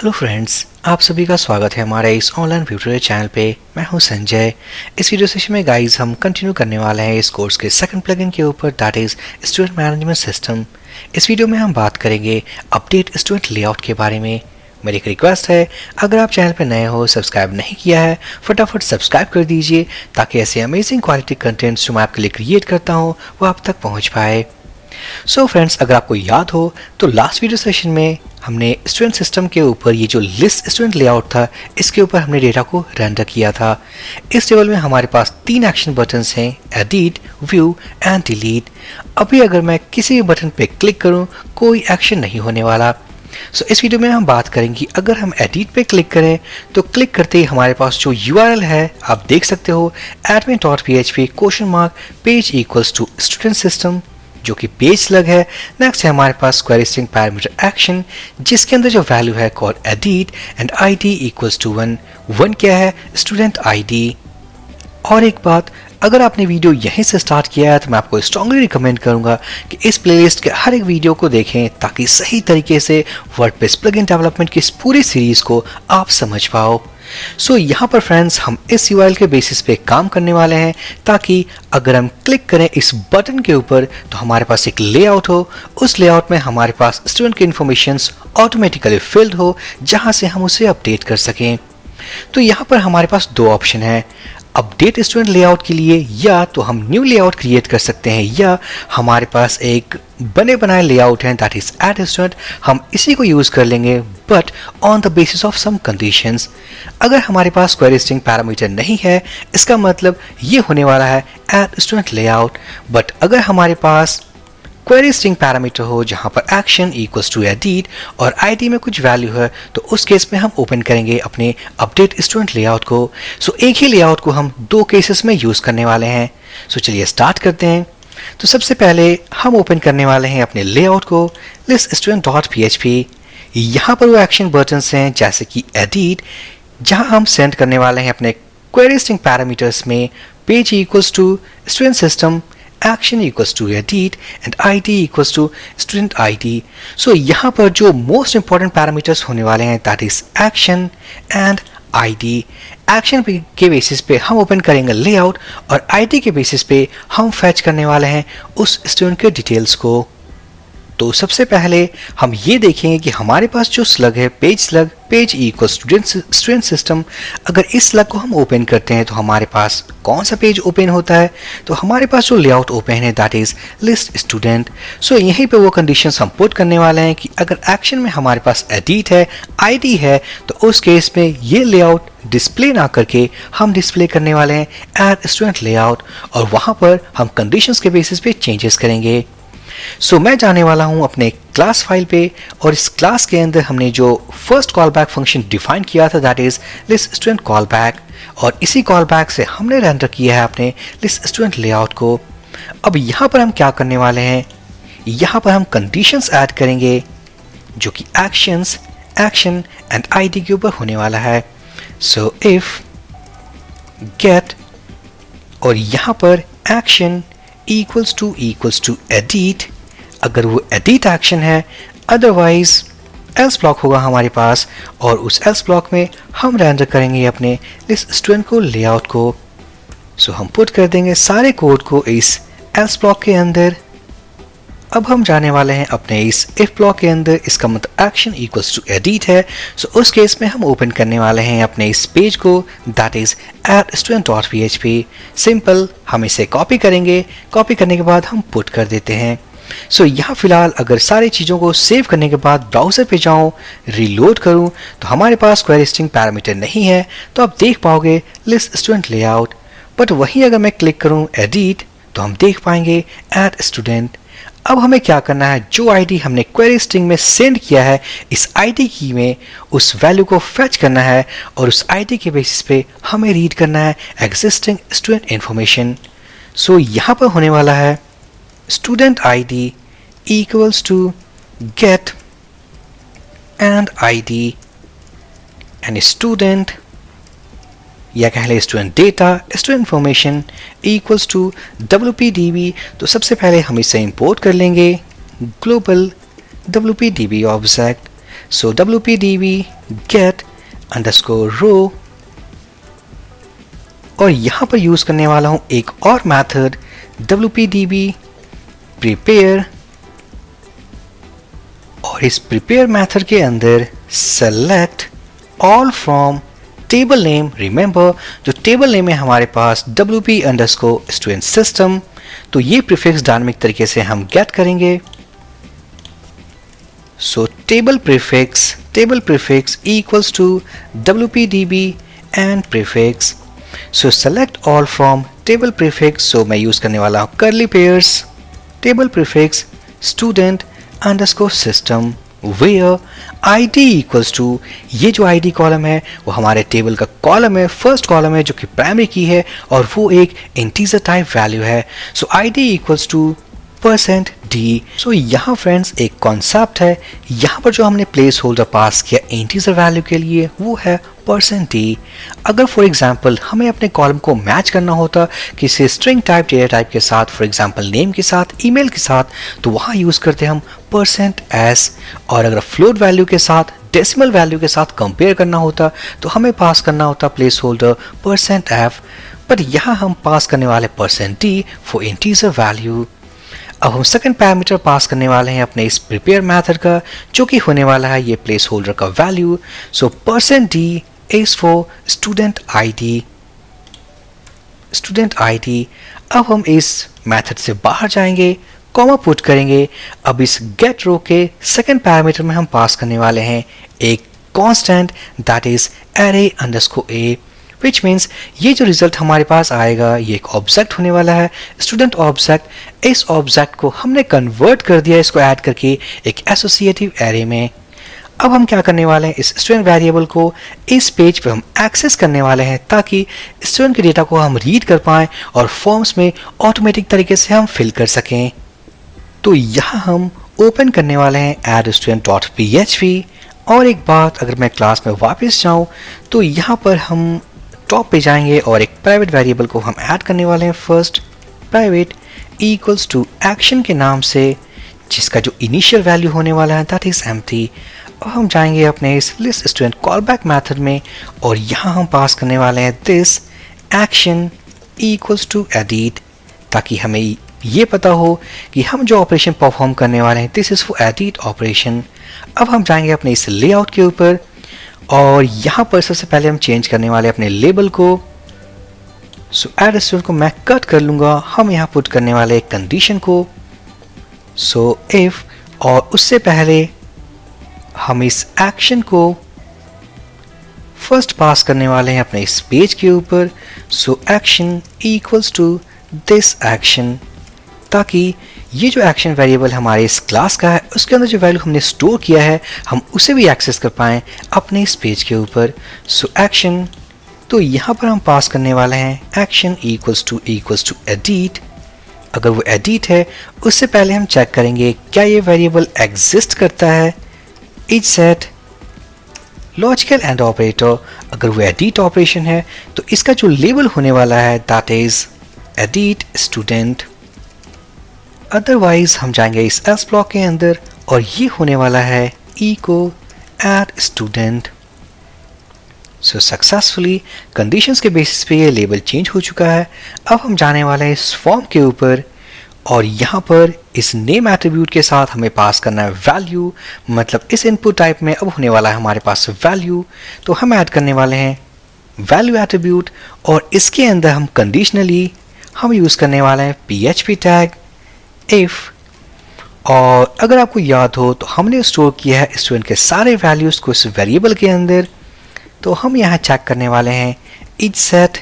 Hello friends, आप सभी का स्वागत है हमारे इस ऑनलाइन ट्यूटोरियल चैनल पे। मैं हूं संजय। इस वीडियो सेशन में गाइस हम कंटिन्यू करने वाले हैं इस कोर्स के सेकंड प्लगइन के ऊपर, that is student management system. इस वीडियो में हम बात करेंगे अपडेट स्टूडेंट लेआउट के बारे में। मेरी एक रिक्वेस्ट है, अगर आप चैनल पर नए हो, सब्सक्राइब नहीं किया है, फटाफट सब्सक्राइब कर दीजिए ताकि ऐसे अमेजिंग क्वालिटी कंटेंट्स जो मैं आपके लिए क्रिएट करता हूँ वो आप तक पहुँच पाए। सो फ्रेंड्स, अगर आपको याद हो तो लास्ट वीडियो सेशन में हमने स्टूडेंट सिस्टम के ऊपर ये जो लिस्ट स्टूडेंट लेआउट था, इसके ऊपर हमने डेटा को रेंडर किया था। इस टेबल में हमारे पास 3 एक्शन बटन्स हैं, एडिट, व्यू एंड डिलीट। अभी अगर मैं किसी भी बटन पे क्लिक करूं, कोई एक्शन नहीं होने वाला। इस वीडियो में हम बात करेंगे, अगर हम एडिट पे क्लिक करें तो क्लिक करते ही हमारे पास जो URL है आप देख सकते हो, admin.php page equals to student system, जो कि पेज स्लग है। नेक्स्ट है हमारे पास क्वेरी स्ट्रिंग पैरामीटर एक्शन, जिसके अंदर जो वैल्यू है called edit and ID equals to 1 क्या है, स्टूडेंट ID। और एक बात, अगर आपने वीडियो यहीं से स्टार्ट किया है तो मैं आपको स्ट्रांगली रिकमेंड करूंगा कि इस प्लेलिस्ट के हर एक वीडियो को देखें ताकि सही तरीके से वर्डप्रेस प्लगइन डेवलपमेंट की इस पूरी सीरीज को आप समझ पाओ। यहाँ पर फ्रेंड्स हम इस URL के बेसिस पे काम करने वाले हैं ताकि अगर हम क्लिक करें इस बटन के ऊपर तो हमारे पास एक लेआउट हो, उस लेआउट में हमारे पास स्टूडेंट की इंफॉर्मेशंस ऑटोमेटिकली फिल्ड हो, जहां से हम उसे अपडेट कर सकें। तो यहाँ पर हमारे पास 2 ऑप्शन है अपडेट स्टूडेंट लेआउट के लिए, या तो हम न्यू लेआउट क्रिएट कर सकते हैं, या हमारे पास एक बने बनाए लेआउट है दैट इज एड स्टूडेंट, हम इसी को यूज कर लेंगे but on the basis of some conditions. अगर हमारे पास क्वेरी स्ट्रिंग पैरामीटर नहीं है, इसका मतलब ये होने वाला है एड स्टूडेंट लेआउट। बट अगर हमारे पास क्वेरी स्ट्रिंग पैरामीटर हो जहां पर एक्शन इक्वल्स टू एडिट और ID में कुछ वैल्यू है, तो उस केस में हम ओपन करेंगे अपने अपडेट स्टूडेंट लेआउट को। एक ही लेआउट को हम 2 केसेस में यूज करने वाले हैं। चलिए स्टार्ट करते हैं। तो सबसे पहले हम ओपन करने वाले हैं अपने लेआउट को, liststudent.php। यहाँ पर वो एक्शन बटन्स हैं जैसे कि एडिट, जहां हम सेंड करने वाले हैं अपने क्वेरी स्ट्रिंग पैरामीटर्स में page equals to student system, action equals to edit and ID equals to student ID। यहाँ पर जो most important parameters होने वाले हैं that is action and ID। Action के बेसिस पे हम ओपन करेंगे लेआउट और ID के बेसिस पे हम फैच करने वाले हैं उस स्टूडेंट के डिटेल्स को। तो सबसे पहले हम ये देखेंगे कि हमारे पास जो स्लग है page slug, page equal student system, अगर इस स्लग को हम ओपन करते हैं तो हमारे पास कौन सा पेज ओपन होता है, तो हमारे पास जो लेआउट ओपन है दैट इज लिस्ट स्टूडेंट। यहीं पे वो कंडीशंस हम पुट करने वाले हैं कि अगर एक्शन में हमारे पास एडिट है, ID है, तो उस केस में ये लेआउट डिस्प्ले ना करके हम डिस्प्ले करने वाले हैं एड स्टूडेंट लेआउट, और वहां पर हम कंडीशंस के बेसिस पे चेंजेस करेंगे। मैं जाने वाला हूं अपने क्लास फाइल पे, और इस क्लास के अंदर हमने जो first call back function define किया था that is list student call back, और इसी कॉल बैक से हमने रेंडर किया है अपने लिस्ट स्टूडेंट लेआउट को। अब यहाँ पर हम क्या करने वाले हैं, यहाँ पर हम कंडीशंस ऐड करेंगे जो कि एक्शंस, एक्शन एंड ID के ऊपर होने वाला है। इफ गेट और यहाँ पर एक्शन इक्वल्स टू एडिट, अगर वो एडिट एक्शन है, अदरवाइज एल्स ब्लॉक होगा हमारे पास, और उस एल्स ब्लॉक में हम रेंडर करेंगे अपने लिस्ट स्टूडेंट को लेआउट को। हम पुट कर देंगे सारे कोड को इस एल्स ब्लॉक के अंदर। अब हम जाने वाले हैं अपने इस इफ ब्लॉक के अंदर, इसका मतलब एक्शन इक्वल्स टू एडिट है। उस केस में हम ओपन करने वाले हैं अपने इस पेज को दैट इज addStudent.php। सिंपल, हम इसे कॉपी करेंगे, कॉपी करने के बाद हम पुट कर देते हैं। यहाँ फिलहाल अगर सारी चीज़ों को सेव करने के बाद ब्राउज़र पे जाऊँ, रीलोड करूँ, तो हमारे पास क्वेरी स्ट्रिंग पैरामीटर नहीं है, तो आप देख पाओगे लिस्ट स्टूडेंट लेआउट। बट वहीं अगर मैं क्लिक करूँ एडिट, तो हम देख पाएंगे एड स्टूडेंट। अब हमें क्या करना है, जो ID हमने क्वेरी स्ट्रिंग में सेंड किया है, इस ID की में उस वैल्यू को फेच करना है, और उस ID के बेसिस पे हमें रीड करना है एग्जिस्टिंग स्टूडेंट इंफॉर्मेशन। यहाँ पर होने वाला है student ID equals to get and ID and student, या कह लें student data, student information equals to WPDB। तो सबसे पहले हम इसे इंपोर्ट कर लेंगे global WPDB object. So wpdb get underscore row, और यहां पर यूज करने वाला हूं एक और मेथड wpdb prepare, और इस prepare मेथड के अंदर select all from table name. Remember जो टेबल नेम है हमारे पास wp अंडरस्कोर स्टूडेंट सिस्टम, तो ये प्रीफिक्स डायनामिक तरीके से हम गेट करेंगे। So table prefix equals to wpdb and prefix. So select all from table prefix, so मैं यूज करने वाला हूं curly pairs table prefix student underscore system where id equals to, ये जो id कॉलम है वो हमारे टेबल का कॉलम है, फर्स्ट कॉलम है जो कि प्राइमरी की है और वो एक इंटीजर टाइप वैल्यू है। सो id इक्वल्स टू %d। सो यहाँ फ्रेंड्स एक कॉन्सेप्ट है, यहाँ पर जो हमने प्लेस होल्डर पास किया इंटीजर वैल्यू के लिए वो है %d। अगर फॉर एग्जांपल हमें अपने कॉलम को मैच करना होता किसी स्ट्रिंग टाइप डेटा टाइप के साथ, फॉर एग्जांपल नेम के साथ, ईमेल के साथ, तो वहाँ यूज करते हम %s, और अगर फ्लोट वैल्यू के साथ, डेसिमल वैल्यू के साथ कंपेयर करना होता तो हमें पास करना होता प्लेस होल्डर %f, बट यहाँ हम पास करने वाले %d फॉर इंटीजर वैल्यू। अब हम सेकंड पैरामीटर पास करने वाले हैं अपने इस प्रिपेयर मेथड का, जो कि होने वाला है ये प्लेस होल्डर का value. So %d is for student ID. अब हम इस मेथड से बाहर जाएंगे, कॉमा पुट करेंगे। अब इस गेट रो के सेकंड पैरामीटर में हम पास करने वाले हैं एक constant that is array underscore a, which means ये जो रिजल्ट हमारे पास आएगा ये एक ऑब्जेक्ट होने वाला है, स्टूडेंट ऑब्जेक्ट। इस ऑब्जेक्ट को हमने कन्वर्ट कर दिया इसको ऐड करके एक एसोसिएटिव एरे में। अब हम क्या करने वाले हैं, इस स्टूडेंट वेरिएबल को इस पेज पे हम एक्सेस करने वाले हैं ताकि स्टूडेंट के डेटा को हम रीड कर पाएं और फॉर्म्स में ऑटोमेटिक तरीके से हम फिल कर सकें। तो यहाँ हम ओपन करने वाले हैं addStudent.php, और एक बात अगर मैं क्लास में वापस जाऊँ तो यहाँ पर हम टॉप पे जाएंगे और एक प्राइवेट वेरिएबल को हम ऐड करने वाले हैं first, private equals to action के नाम से, जिसका जो इनिशियल वैल्यू होने वाला है दैट इज एम्प्टी। अब हम जाएंगे अपने इस लिस्ट स्टूडेंट कॉलबैक मेथड में और यहाँ हम पास करने वाले हैं this action equals to edit, ताकि हमें ये पता हो कि हम जो ऑपरेशन परफॉर्म करने वाले हैं this is for edit operation. अब हम जाएंगे अपने इस लेआउट के ऊपर और यहाँ पर सबसे पहले हम चेंज करने वाले अपने लेबल को। सो एड स्टूडेंट को मैं कट कर लूँगा, हम यहाँ पुट करने वाले एक कंडीशन को, सो इफ, और उससे पहले हम इस एक्शन को फर्स्ट पास करने वाले हैं अपने इस पेज के ऊपर। So action equals to this action, ताकि ये जो एक्शन वेरिएबल हमारे इस क्लास का है उसके अंदर जो वैल्यू हमने स्टोर किया है हम उसे भी एक्सेस कर पाएँ अपने इस पेज के ऊपर। सो एक्शन, तो यहाँ पर हम पास करने वाले हैं एक्शन इक्वल्स टू एडिट। अगर वो एडिट है उससे पहले हम चेक करेंगे क्या ये वेरिएबल एग्जिस्ट करता है। Is set logical and operator, अगर वो एडिट ऑपरेशन है तो इसका जो लेबल होने वाला है that is edit student. Otherwise हम जाएंगे इस एल्स ब्लॉक के अंदर और ये होने वाला है echo add student. So successfully conditions के बेसिस पे ये लेबल चेंज हो चुका है। अब हम जाने वाले हैं इस फॉर्म के ऊपर और यहाँ पर इस नेम एट्रीब्यूट के साथ हमें पास करना है वैल्यू, मतलब इस इनपुट टाइप में अब होने वाला है हमारे पास वैल्यू। तो हम ऐड करने वाले हैं वैल्यू एट्रीब्यूट और इसके अंदर हम कंडीशनली हम यूज़ करने वाले हैं PHP टैग इफ। और अगर आपको याद हो तो हमने स्टोर किया है स्टूडेंट के सारे वैल्यूज़ को इस वेरिएबल के अंदर, तो हम यहाँ चेक करने वाले हैं इज सेट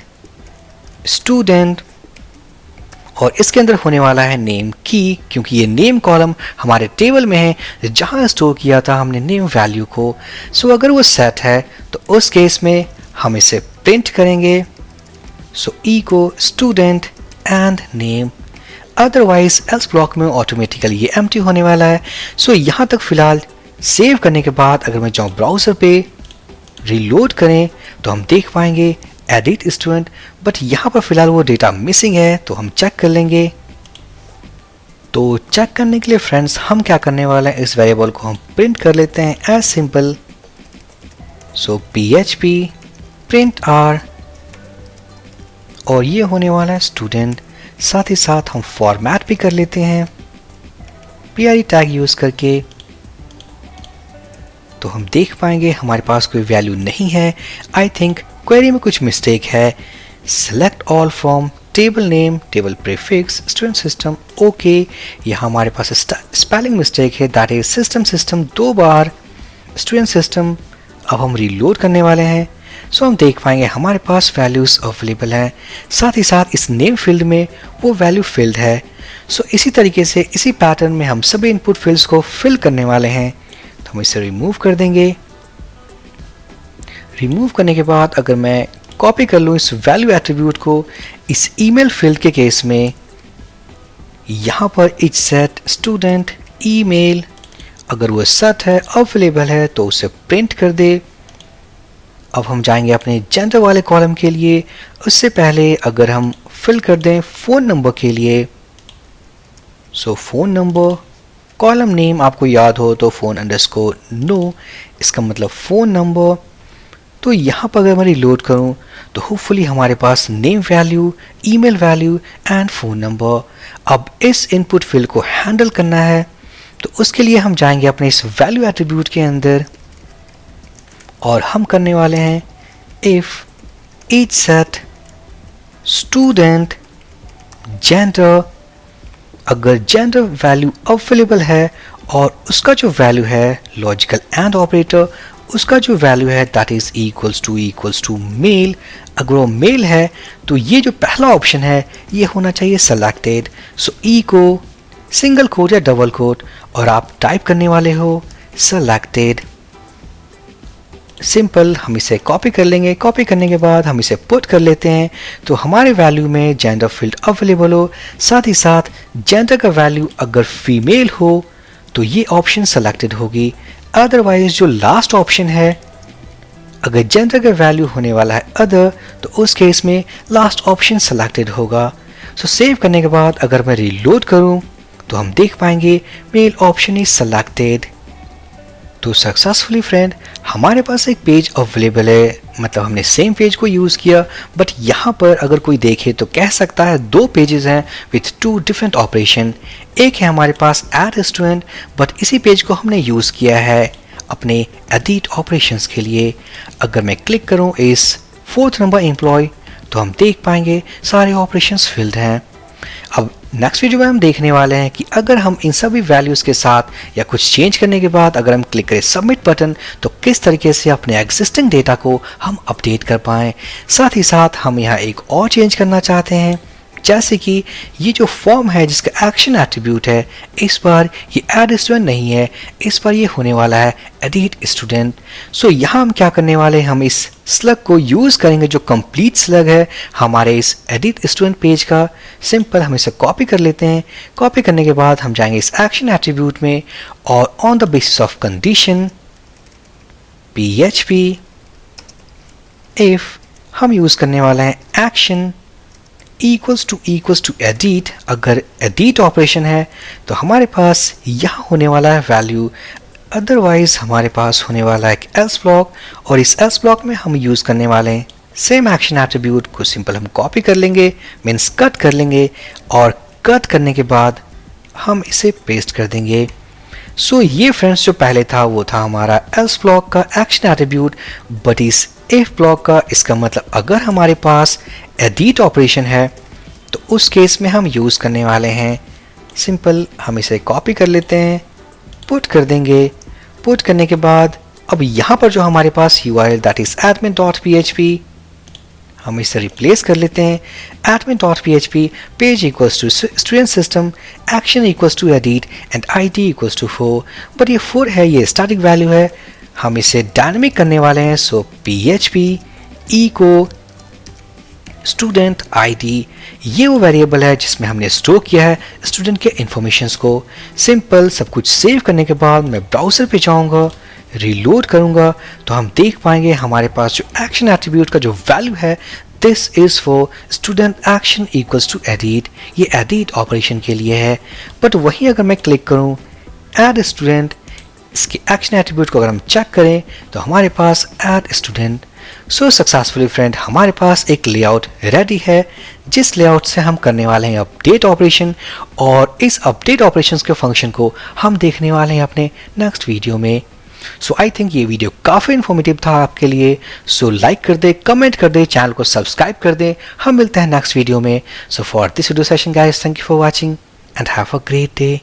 स्टूडेंट और इसके अंदर होने वाला है नेम की, क्योंकि ये नेम कॉलम हमारे टेबल में है जहाँ स्टोर किया था हमने नेम वैल्यू को। सो अगर वो सेट है तो उस केस में हम इसे प्रिंट करेंगे, so echo student and name. Otherwise else block में ऑटोमेटिकली ये एम्प्टी होने वाला है। सो यहाँ तक फिलहाल सेव करने के बाद अगर मैं जाऊँ ब्राउज़र पे रीलोड करें तो हम देख पाएंगे एडिट स्टूडेंट, बट यहाँ पर फिलहाल वो डेटा मिसिंग है तो हम चेक कर लेंगे। तो चेक करने के लिए फ्रेंड्स हम क्या करने वाले हैं, इस वेरिएबल को हम प्रिंट कर लेते हैं एज सिंपल। सो PHP प्रिंट R, और ये होने वाला है स्टूडेंट। साथ ही साथ हम फॉर्मेट भी कर लेते हैं PRE टैग यूज करके। तो हम देख पाएंगे हमारे पास कोई वैल्यू नहीं है। आई थिंक क्वेरी में कुछ मिस्टेक है। Select all from table name, table prefix, student system, okay. यहाँ हमारे पास स्पेलिंग मिस्टेक है, that is system 2 bar student system. अब हम रीलोड करने वाले हैं। सो हम देख पाएंगे हमारे पास वैल्यूज अवेलेबल हैं। साथ ही साथ इस नेम फील्ड में वो वैल्यू फिल्ड है। सो इसी तरीके से इसी पैटर्न में हम सभी इनपुट फील्ड्स को फिल करने वाले हैं। तो हम इसे रिमूव कर देंगे। रिमूव करने के बाद अगर मैं कॉपी कर लूँ इस वैल्यू एट्रीब्यूट को, इस ईमेल फील्ड के केस में यहाँ पर इच सेट स्टूडेंट ईमेल, अगर वो सेट है अवेलेबल है तो उसे प्रिंट कर दे। अब हम जाएंगे अपने जेंडर वाले कॉलम के लिए। उससे पहले अगर हम फिल कर दें फ़ोन नंबर के लिए, सो फ़ोन नंबर, कॉलम नेम आपको याद हो तो फ़ोन अंडरस्कोर नो, इसका मतलब फ़ोन नंबर। तो यहाँ पर अगर मैं रिलोड करूँ तो होपफुली हमारे पास name value, email value and phone number. अब इस इनपुट फील्ड को हैंडल करना है, तो उसके लिए हम जाएंगे अपने इस वैल्यू एट्रीब्यूट के अंदर और हम करने वाले हैं if each set student gender. अगर जेंडर वैल्यू अवेलेबल है और उसका जो वैल्यू है लॉजिकल एंड ऑपरेटर, उसका जो वैल्यू है that is equals to mail. अगर वो मेल है तो ये जो पहला ऑप्शन है ये होना चाहिए सेलेक्टेड। सो ई को सिंगल कोट या डबल कोट और आप टाइप करने वाले हो सेलेक्टेड। सिंपल हम इसे कॉपी कर लेंगे। कॉपी करने के बाद हम इसे पुट कर लेते हैं तो हमारे वैल्यू में जेंडर फील्ड अवेलेबल हो। साथ ही साथ जेंडर का वैल्यू अगर फीमेल हो तो ये ऑप्शन सेलेक्टेड होगी। अदरवाइज जो लास्ट ऑप्शन है, अगर जेंडर का वैल्यू होने वाला है अदर, तो उस केस में लास्ट ऑप्शन सेलेक्टेड होगा। सो सेव करने के बाद अगर मैं रीलोड करूं तो हम देख पाएंगे मेल ऑप्शन इज सेलेक्टेड। तो सक्सेसफुली फ्रेंड हमारे पास एक पेज अवेलेबल है, मतलब हमने सेम पेज को यूज़ किया। बट यहाँ पर अगर कोई देखे तो कह सकता है 2 पेजेस हैं विथ 2 डिफरेंट ऑपरेशन। एक है हमारे पास ऐड स्टूडेंट, बट इसी पेज को हमने यूज़ किया है अपने एडिट ऑपरेशंस के लिए। अगर मैं क्लिक करूँ इस 4th नंबर एम्प्लॉय तो हम देख पाएंगे सारे ऑपरेशंस फिल्ड हैं। अब नेक्स्ट वीडियो में हम देखने वाले हैं कि अगर हम इन सभी वैल्यूज़ के साथ या कुछ चेंज करने के बाद अगर हम क्लिक करें सबमिट बटन तो किस तरीके से अपने एग्जिस्टिंग डेटा को हम अपडेट कर पाएँ। साथ ही साथ हम यहाँ एक और चेंज करना चाहते हैं, जैसे कि ये जो फॉर्म है जिसका एक्शन एट्रीब्यूट है, इस बार ये ऐड स्टूडेंट नहीं है, इस बार ये होने वाला है एडिट स्टूडेंट। सो यहाँ हम क्या करने वाले हैं, हम इस स्लग को यूज़ करेंगे जो कंप्लीट स्लग है हमारे इस एडिट स्टूडेंट पेज का। सिंपल हम इसे कॉपी कर लेते हैं। कॉपी करने के बाद हम जाएंगे इस एक्शन एट्रीब्यूट में और on the basis of condition PHP if हम यूज़ करने वाले हैं एक्शन इक्वल्स टू एडिट। अगर एडिट ऑपरेशन है तो हमारे पास यहाँ होने वाला है वैल्यू, अदरवाइज हमारे पास होने वाला है एक एल्स ब्लॉक और इस एल्स ब्लॉक में हम यूज़ करने वाले हैं सेम एक्शन एट्रीब्यूट को। सिंपल हम कॉपी कर लेंगे, मीन्स कट कर लेंगे और कट करने के बाद हम इसे पेस्ट कर देंगे। सो ये फ्रेंड्स जो पहले था वो था हमारा एल्स ब्लॉक का एक्शन एट्रीब्यूट, बट इस इफ ब्लॉक का इसका मतलब अगर हमारे पास एडिट ऑपरेशन है तो उस केस में हम यूज़ करने वाले हैं। सिंपल हम इसे कॉपी कर लेते हैं, पुट कर देंगे। पुट करने के बाद अब यहाँ पर जो हमारे पास URL दैट इज admin.php, हम इसे रिप्लेस कर लेते हैं admin.php page equals to student system, action equals to edit and ID equals to 4। But ये 4 है, ये स्टैटिक वैल्यू है, हम इसे डायनामिक करने वाले हैं। सो PHP इको स्टूडेंट ID, ये वो वेरिएबल है जिसमें हमने स्टोर किया है स्टूडेंट के इंफॉर्मेशंस को। सिंपल सब कुछ सेव करने के बाद मैं ब्राउज़र पे जाऊंगा, रीलोड करूंगा तो हम देख पाएंगे हमारे पास जो एक्शन एट्रीब्यूट का जो वैल्यू है this is for student action equals to edit, ये एडिट ऑपरेशन के लिए है। बट वहीं अगर मैं क्लिक करूँ एड स्टूडेंट, इसके एक्शन एट्रीब्यूट को अगर हम चेक करें तो हमारे पास add student. So successfully friend हमारे पास एक लेआउट रेडी है, जिस लेआउट से हम करने वाले हैं अपडेट ऑपरेशन, और इस अपडेट ऑपरेशंस के फंक्शन को हम देखने वाले हैं अपने नेक्स्ट वीडियो में। सो आई थिंक ये वीडियो काफ़ी इन्फॉर्मेटिव था आपके लिए। सो लाइक कर दे, कमेंट कर दे, चैनल को सब्सक्राइब कर दे। हम मिलते हैं नेक्स्ट वीडियो में। So for this video session guys, thank you for watching and have a great day.